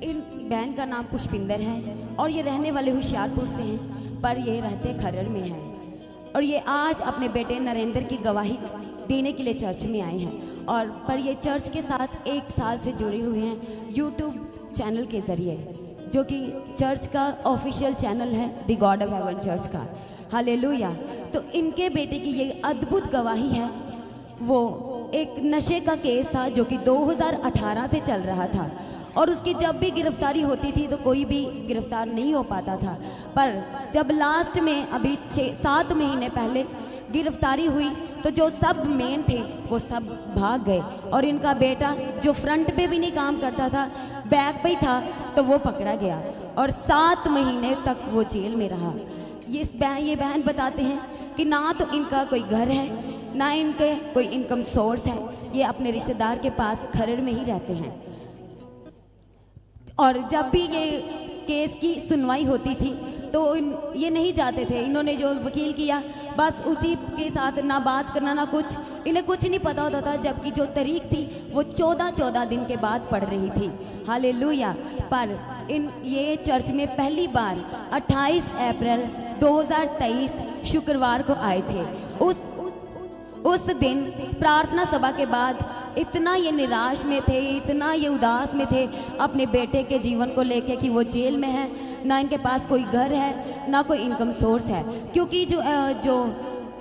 इन बहन का नाम पुष्पिंदर है और ये रहने वाले होशियारपुर से हैं, पर ये रहते खरड़ में हैं। और ये आज अपने बेटे नरेंद्र की गवाही देने के लिए चर्च में आए हैं। और पर ये चर्च के साथ 1 साल से जुड़े हुए हैं यूट्यूब चैनल के ज़रिए, जो कि चर्च का ऑफिशियल चैनल है the God of haven church का। हालेलुया। तो इनके बेटे की ये अद्भुत गवाही है। वो एक नशे का केस था जो कि 2018 से चल रहा था और उसकी जब भी गिरफ्तारी होती थी तो कोई भी गिरफ्तार नहीं हो पाता था, पर जब लास्ट में अभी 6-7 महीने पहले गिरफ्तारी हुई तो जो सब मेन थे वो सब भाग गए और इनका बेटा जो फ्रंट पे भी नहीं काम करता था, बैक पे ही था, तो वो पकड़ा गया और 7 महीने तक वो जेल में रहा। ये बहन बताते हैं कि ना तो इनका कोई घर है, ना इनके कोई इनकम सोर्स है। ये अपने रिश्तेदार के पास खरड़ में ही रहते हैं। और जब भी ये केस की सुनवाई होती थी तो ये नहीं जाते थे। इन्होंने जो वकील किया बस उसी के साथ ना बात करना ना कुछ, इन्हें कुछ नहीं पता होता था। जबकि जो तारीख थी वो 14 दिन के बाद पड़ रही थी। हालेलुया। पर ये चर्च में पहली बार 28 अप्रैल 2023 शुक्रवार को आए थे। उस दिन प्रार्थना सभा के बाद इतना ये निराश में थे, इतना ये उदास में थे अपने बेटे के जीवन को लेके कि वो जेल में है, ना इनके पास कोई घर है, ना कोई इनकम सोर्स है। क्योंकि जो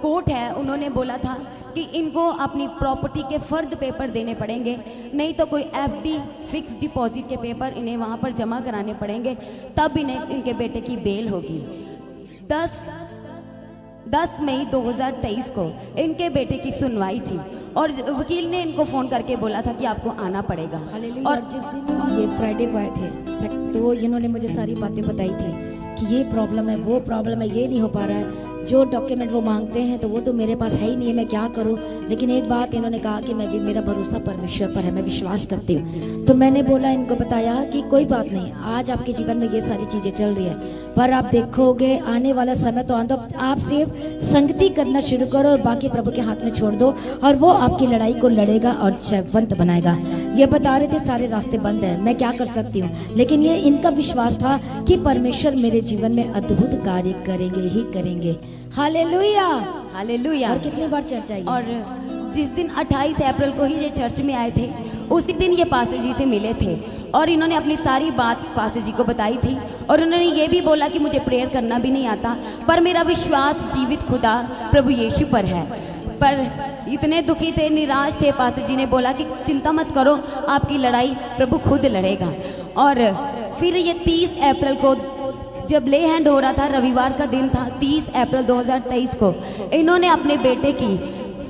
कोर्ट है उन्होंने बोला था कि इनको अपनी प्रॉपर्टी के फर्द पेपर देने पड़ेंगे, नहीं तो कोई FD फिक्स डिपॉजिट के पेपर इन्हें वहाँ पर जमा कराने पड़ेंगे, तब इन्हें इनके बेटे की बेल होगी। 10 मई 2023 को इनके बेटे की सुनवाई थी और वकील ने इनको फ़ोन करके बोला था कि आपको आना पड़ेगा। और जिस दिन ये फ्राइडे को आए थे तो इन्होंने मुझे सारी बातें बताई थी कि ये प्रॉब्लम है, वो प्रॉब्लम है, ये नहीं हो पा रहा है, जो डॉक्यूमेंट वो मांगते हैं तो वो तो मेरे पास है ही नहीं है, मैं क्या करूं। लेकिन एक बात इन्होंने कहा कि मैं भी, मेरा भरोसा परमेश्वर पर है, मैं विश्वास करती हूँ। तो मैंने बोला, इनको बताया कि कोई बात नहीं, आज आपके जीवन में ये सारी चीज़ें चल रही है, पर आप देखोगे आने वाला समय तो आंदो, आप सिर्फ संगति करना शुरू करो और बाकी प्रभु के हाथ में छोड़ दो और वो आपकी लड़ाई को लड़ेगा और जयवंत बनाएगा। ये बता रहे थे सारे रास्ते बंद है, मैं क्या कर सकती हूँ, लेकिन ये इनका विश्वास था कि परमेश्वर मेरे जीवन में अद्भुत कार्य करेंगे ही करेंगे। Hallelujah, hallelujah. और कितनी बार चर्चा है। और जिस दिन 28 अप्रैल को ही ये चर्च में आए थे उसी दिन ये पास्टर जी से मिले थे और इन्होंने अपनी सारी बात पास्टर जी को बताई थी। और उन्होंने ये भी बोला कि मुझे प्रेयर करना भी नहीं आता, पर मेरा विश्वास जीवित खुदा प्रभु यीशु पर है। पर इतने दुखी थे, निराश थे। पास्टर जी ने बोला कि चिंता मत करो, आपकी लड़ाई प्रभु खुद लड़ेगा। और फिर ये 30 अप्रैल को जब ले हैंड हो रहा था, रविवार का दिन था, 30 अप्रैल 2023 को इन्होंने अपने बेटे की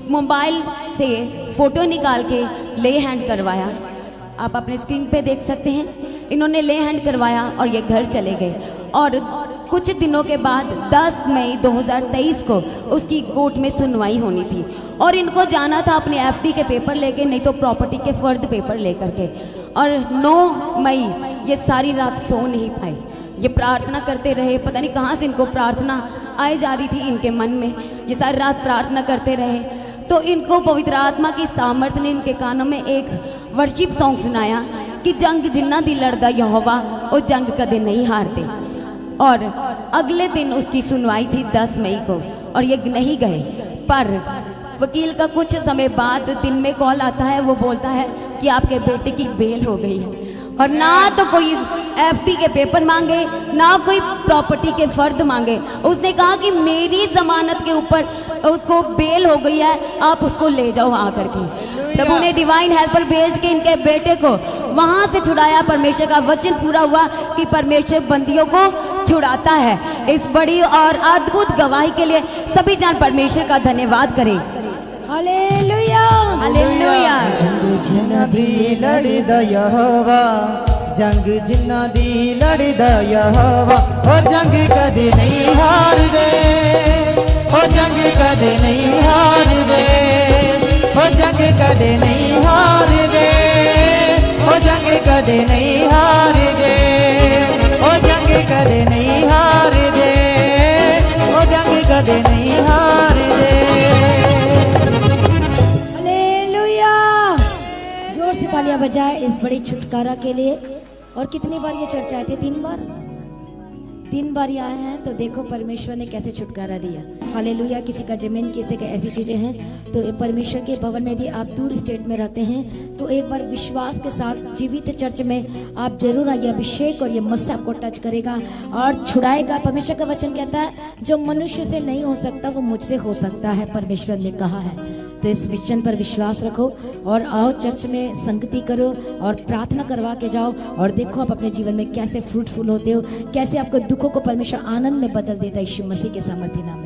मोबाइल से फोटो निकाल के ले हैंड करवाया। आप अपने स्क्रीन पे देख सकते हैं, इन्होंने ले हैंड करवाया और ये घर चले गए। और कुछ दिनों के बाद 10 मई 2023 को उसकी कोर्ट में सुनवाई होनी थी और इनको जाना था अपने FD के पेपर लेके, नहीं तो प्रॉपर्टी के फर्द पेपर लेकर के। और 9 मई ये सारी रात सो नहीं पाए, ये प्रार्थना करते रहे। पता नहीं कहाँ से इनको प्रार्थना आई जा रही थी इनके मन में, ये सारी रात प्रार्थना करते रहे। तो इनको पवित्र आत्मा की सामर्थ्य ने इनके कानों में एक वर्शिप सॉन्ग सुनाया कि जंग जिन्ना दी लड़दा यहोवा वो जंग कदे नहीं हारते। और अगले दिन उसकी सुनवाई थी 10 मई को और ये नहीं गए। पर वकील का कुछ समय बाद दिन में कॉल आता है, वो बोलता है कि आपके बेटे की बेल हो गई है। और ना तो कोई FD के पेपर मांगे, ना कोई प्रॉपर्टी के फर्द मांगे। उसने कहा कि मेरी जमानत के ऊपर उसको बेल हो गई है, आप उसको ले जाओ आकर के। प्रभु ने डिवाइन हेल्पर भेज के इनके बेटे को वहां से छुड़ाया। परमेश्वर का वचन पूरा हुआ कि परमेश्वर बंदियों को छुड़ाता है। इस बड़ी और अद्भुत गवाही के लिए सभी जान परमेश्वर का धन्यवाद करें। Hallelujah, hallelujah. जंग जिन्ना दी लड़दा यहोवा, जंग जिन्ना दी लड़दा यहोवा, ओ जंग कदे नहीं हार दे, ओ जंग कदे नहीं हार दे, ओ जंग कदे नहीं हार दे, ओ जंग कदे नहीं हार दे, ओ जंग कदे नहीं हार दे, ओ जंग कदे नहीं हार दे। हालेलुया। जोर से तालियां बजाए इस बड़ी छुटकारा के लिए और कितनी बार ये चर्च आए थे? 3 बार ये आए हैं। तो देखो परमेश्वर ने कैसे छुटकारा दिया। हालेलुया। किसी का जमीन, किसी का ऐसी चीजें हैं। तो परमेश्वर के भवन में यदि आप दूर स्टेट में रहते हैं तो एक बार विश्वास के साथ जीवित चर्च में आप जरूर आइए। अभिषेक और ये मस्सा आपको टच करेगा और छुड़ाएगा। परमेश्वर का वचन कहता है जो मनुष्य से नहीं हो सकता वो मुझसे हो सकता है, परमेश्वर ने कहा है। तो इस विजन पर विश्वास रखो और आओ चर्च में संगति करो और प्रार्थना करवा के जाओ और देखो आप अपने जीवन में कैसे फ्रूटफुल होते हो, कैसे आपको दुखों को परमेश्वर आनंद में बदल देता है यीशु मसीह के सामर्थ्य नाम।